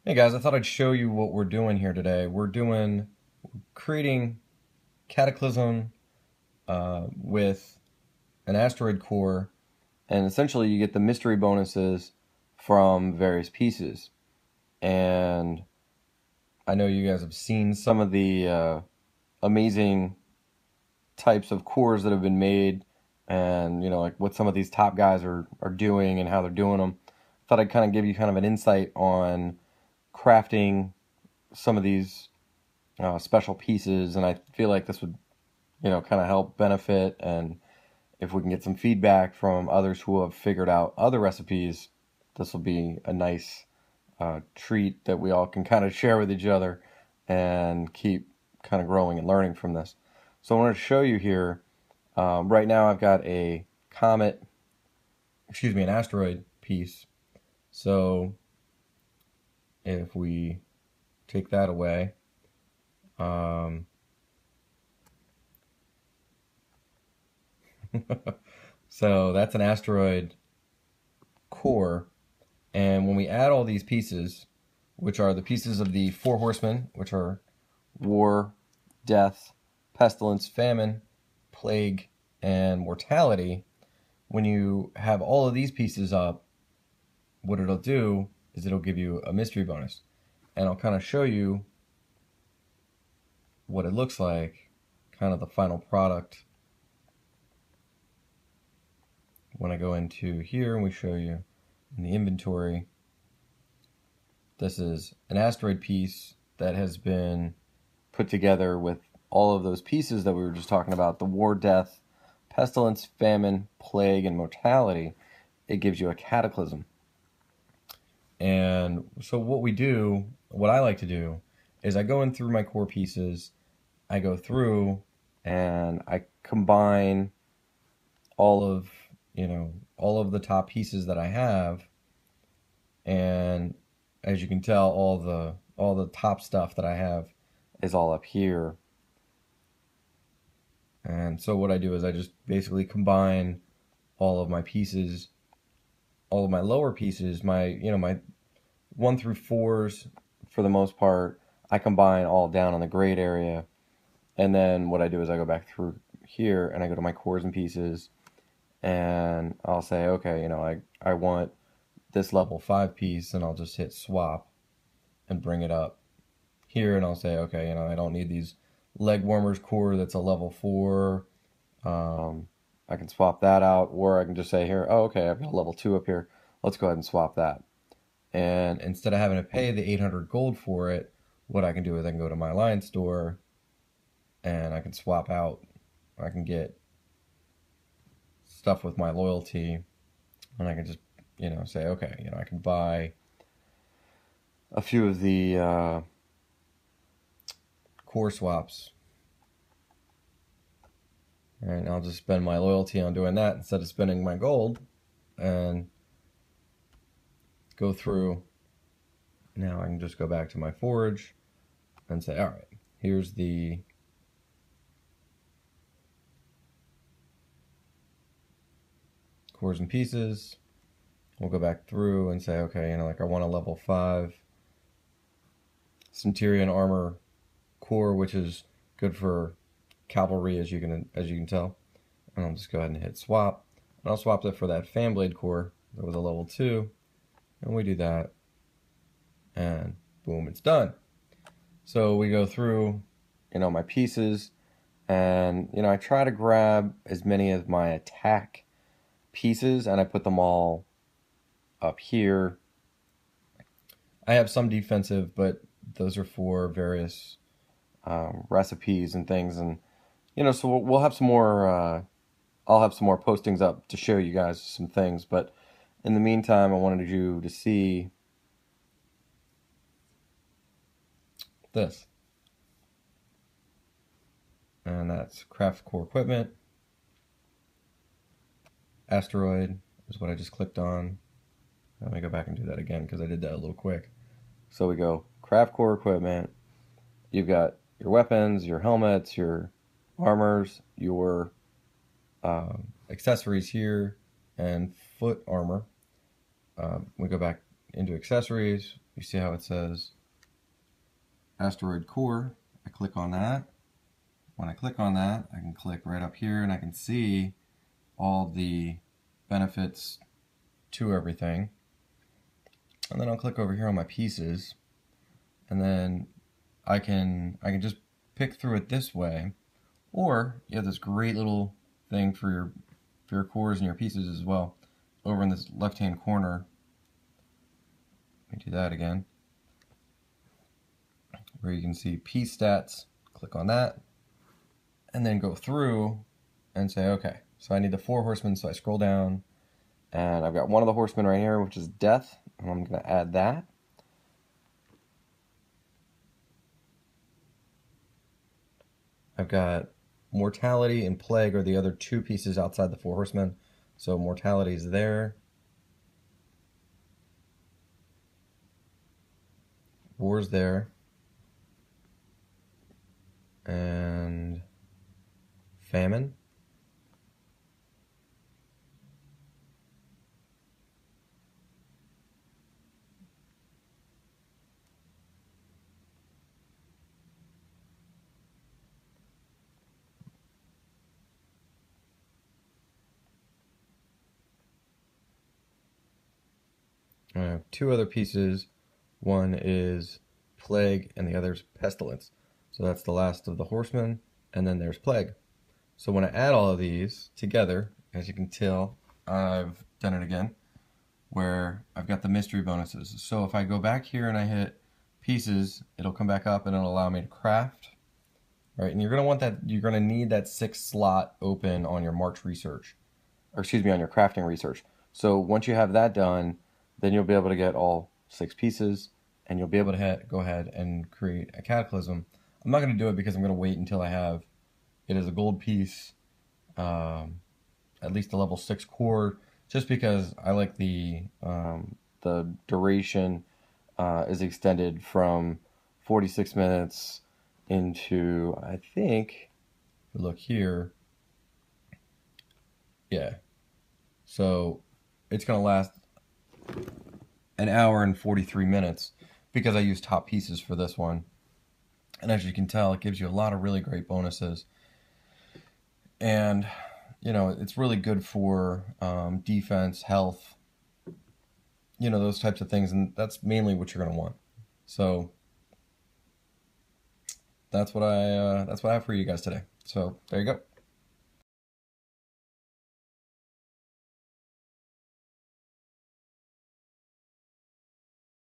Hey guys, I thought I'd show you what we're doing here today. We're creating Cataclysm with an asteroid core, and essentially you get the mystery bonuses from various pieces. And I know you guys have seen some of the amazing types of cores that have been made, and like what some of these top guys are doing and how they're doing them. Thought I'd kind of give you kind of an insight on crafting some of these special pieces, and I feel like this would, kind of help benefit. And if we can get some feedback from others who have figured out other recipes, this will be a nice treat that we all can kind of share with each other and keep kind of growing and learning from this. So I wanted to show you here. Right now I've got an asteroid piece. So if we take that away, so that's an asteroid core. And when we add all these pieces, which are the pieces of the four horsemen, which are war, death, pestilence, famine, plague, and mortality, when you have all of these pieces up, what it'll do is it'll give you a mystery bonus. And I'll kind of show you what it looks like, kind of the final product. When I go into here and we show you in the inventory, this is an asteroid piece that has been put together with all of those pieces that we were just talking about: the war, death, pestilence, famine, plague, and mortality. It gives you a cataclysm. And so what I like to do is I go in through my core pieces, I go through and I combine all of the top pieces that I have. And as you can tell, all the top stuff that I have is all up here. And so what I do is I just basically combine all of my pieces, all of my lower pieces, my 1 through 4s for the most part, I combine all down on the grade area. And then what I do is I go back through here and I go to my cores and pieces, and I'll say, okay, I want this level 5 piece, and I'll just hit swap and bring it up here, and I'll say, okay, I don't need these leg warmers core that's a level 4. I can swap that out, or I can just say here, oh, okay, I've got a level 2 up here. Let's go ahead and swap that. And instead of having to pay the 800 gold for it, what I can do is I can go to my line store and I can swap out. I can get stuff with my loyalty, and I can just, say, okay, I can buy a few of the core swaps, and I'll just spend my loyalty on doing that instead of spending my gold, and go through. Now I can just go back to my forge and say, all right, here's the cores and pieces. We'll go back through and say, okay, I want a level 5 Centurion armor core, which is good for cavalry, as you can tell. And I'll just go ahead and hit swap, and I'll swap that for that fan blade core that was a level 2, and we do that, and boom, it's done. So we go through, my pieces, and I try to grab as many of my attack pieces, and I put them all up here. I have some defensive, but those are for various recipes and things, and so we'll have some more. I'll have some more postings up to show you guys some things, but in the meantime, I wanted you to see this, and that's craft core equipment. Asteroid is what I just clicked on. Let me go back and do that again because I did that a little quick. So we go craft core equipment. You've got your weapons, your helmets, your armors, your accessories here, and foot armor. We go back into accessories. You see how it says Asteroid Core. I click on that. When I click on that, I can click right up here and I can see all the benefits to everything. And then I'll click over here on my pieces, and then I can just pick through it this way. Or you have this great little thing for your cores and your pieces as well. Over in this left-hand corner, let me do that again, where you can see piece stats. Click on that, and then go through and say, okay, so I need the 4 horsemen, so I scroll down, and I've got one of the horsemen right here, which is death, and I'm going to add that. I've got mortality and plague are the other 2 pieces outside the 4 horsemen. So mortality is there. War's there. And famine. I have 2 other pieces. One is plague and the other is pestilence. So that's the last of the horsemen, and then there's plague. So when I add all of these together, as you can tell, I've done it again, where I've got the mystery bonuses. So if I go back here and I hit pieces, it'll come back up and it'll allow me to craft. Right, and you're gonna need that 6th slot open on your March research, or excuse me, on your crafting research. So once you have that done, then you'll be able to get all 6 pieces, and you'll be able to go ahead and create a cataclysm. I'm not going to do it because I'm going to wait until I have it as a gold piece, at least a level 6 core, just because I like the duration is extended from 46 minutes into, I think, look here, yeah, so it's going to last an hour and 43 minutes because I use top pieces for this one. And as you can tell, it gives you a lot of really great bonuses. And, you know, it's really good for defense, health, you know, those types of things. And that's mainly what you're going to want. So that's what I have for you guys today. So there you go.